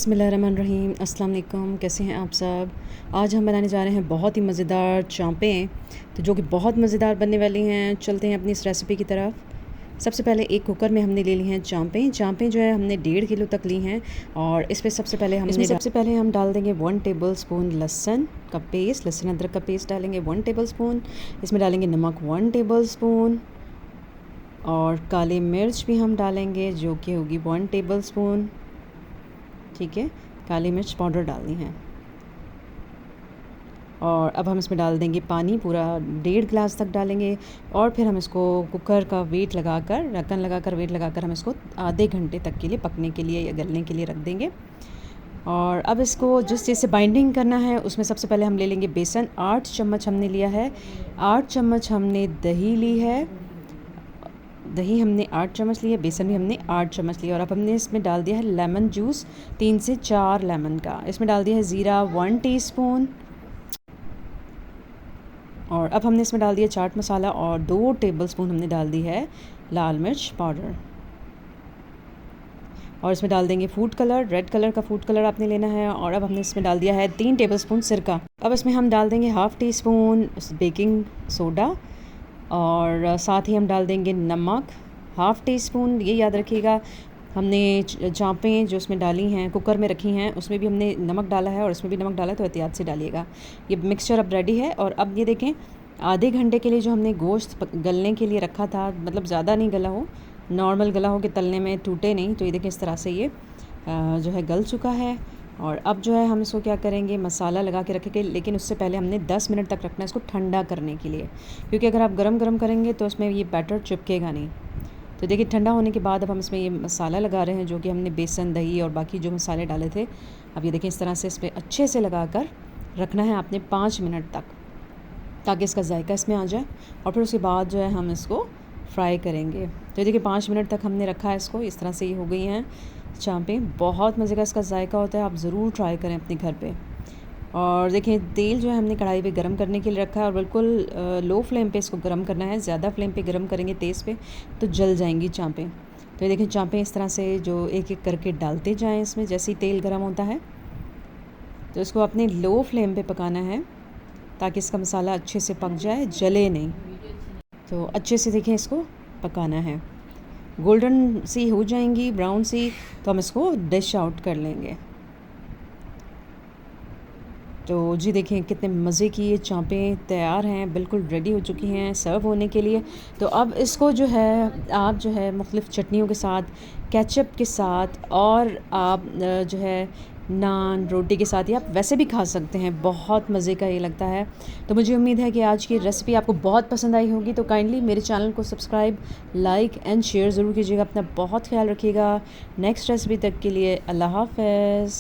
बिस्मिल्लाहिर्रहमानिर्रहीम। अस्सलाम वालेकुम। कैसे हैं आप सब। आज हम बनाने जा रहे हैं बहुत ही मज़ेदार चाँपें, तो जो कि बहुत मज़ेदार बनने वाली हैं। चलते हैं अपनी इस रेसिपी की तरफ। सबसे पहले एक कुकर में हमने ले ली हैं चाँपें जो है हमने 1.5 किलो तक ली हैं। और इस पे सबसे पहले हम डाल देंगे 1 टेबल स्पून लहसुन का पेस्ट, लहसुन अदरक का पेस्ट डालेंगे 1 टेबल स्पून। इसमें डालेंगे नमक 1 टेबल स्पून, और काली मिर्च भी हम डालेंगे जो कि होगी 1 टेबल स्पून। ठीक है, काली मिर्च पाउडर डालनी है। और अब हम इसमें डाल देंगे पानी, पूरा 1.5 गिलास तक डालेंगे। और फिर हम इसको कुकर का वेट लगाकर, ढक्कन लगाकर वेट लगाकर हम इसको आधे घंटे तक के लिए पकने के लिए या गलने के लिए रख देंगे। और अब इसको जिस चीज़ से बाइंडिंग करना है उसमें सबसे पहले हम ले लेंगे बेसन। 8 चम्मच हमने लिया है। 8 चम्मच हमने दही ली है। दही हमने 8 चम्मच लिया, बेसन भी हमने 8 चम्मच लिया। और अब हमने इसमें डाल दिया है लेमन जूस, 3 से 4 लेमन का। इसमें डाल दिया है ज़ीरा 1 टीस्पून। और अब हमने इसमें डाल दिया चाट मसाला, और 2 टेबलस्पून हमने डाल दी है लाल मिर्च पाउडर। और इसमें डाल देंगे फूड कलर, रेड कलर का फूड कलर आपने लेना है। और अब हमने इसमें डाल दिया है 3 टेबलस्पून सिरका। अब इसमें हम डाल देंगे ½ टीस्पून बेकिंग सोडा, और साथ ही हम डाल देंगे नमक ½ टीस्पून। ये याद रखिएगा, हमने चाँपें जो उसमें डाली हैं, कुकर में रखी हैं, उसमें भी हमने नमक डाला है और इसमें भी नमक डाला है, तो एहतियात से डालिएगा। ये मिक्सचर अब रेडी है। और अब ये देखें, आधे घंटे के लिए जो हमने गोश्त गलने के लिए रखा था, मतलब ज़्यादा नहीं गला हो, नॉर्मल गला हो कि तलने में टूटे नहीं, तो ये देखें इस तरह से ये जो है गल चुका है। और अब जो है हम इसको क्या करेंगे, मसाला लगा के रखेंगे। लेकिन उससे पहले हमने 10 मिनट तक रखना है इसको ठंडा करने के लिए, क्योंकि अगर आप गरम करेंगे तो उसमें ये बैटर चिपकेगा नहीं। तो देखिए ठंडा होने के बाद अब हम इसमें ये मसाला लगा रहे हैं, जो कि हमने बेसन, दही और बाकी जो मसाले डाले थे। अब ये देखें इस तरह से इस पर अच्छे से लगा कर रखना है आपने 5 मिनट तक, ताकि इसका जायका इसमें आ जाए। और फिर उसके बाद जो है हम इसको फ्राई करेंगे। तो देखिए 5 मिनट तक हमने रखा है इसको, इस तरह से ये हो गई हैं चाँपें। बहुत मज़े का इसका जायका होता है, आप ज़रूर ट्राई करें अपने घर पे। और देखिए तेल जो है हमने कढ़ाई पे गरम करने के लिए रखा है, और बिल्कुल लो फ्लेम पे इसको गरम करना है। ज़्यादा फ्लेम पे गरम करेंगे तेज़ पे तो जल जाएंगी चाँपें। तो ये देखिए चाँपें इस तरह से जो एक एक करके डालते जाएं इसमें, जैसे ही तेल गरम होता है। तो इसको अपने लो फ्लेम पे पकाना है, ताकि इसका मसाला अच्छे से पक जाए, जले नहीं। तो अच्छे से देखें इसको पकाना है। गोल्डन सी हो जाएंगी, ब्राउन सी, तो हम इसको डिश आउट कर लेंगे। तो जी देखें कितने मज़े की ये चाँपें तैयार हैं, बिल्कुल रेडी हो चुकी हैं सर्व होने के लिए। तो अब इसको जो है आप जो है मुख्तलिफ़ चटनियों के साथ, केचप के साथ, और आप जो है नान रोटी के साथ, या आप वैसे भी खा सकते हैं। बहुत मज़े का ये लगता है। तो मुझे उम्मीद है कि आज की रेसिपी आपको बहुत पसंद आई होगी। तो काइंडली मेरे चैनल को सब्सक्राइब, लाइक एंड शेयर ज़रूर कीजिएगा। अपना बहुत ख्याल रखिएगा। नेक्स्ट रेसिपी तक के लिए अल्लाह हाफ़िज़।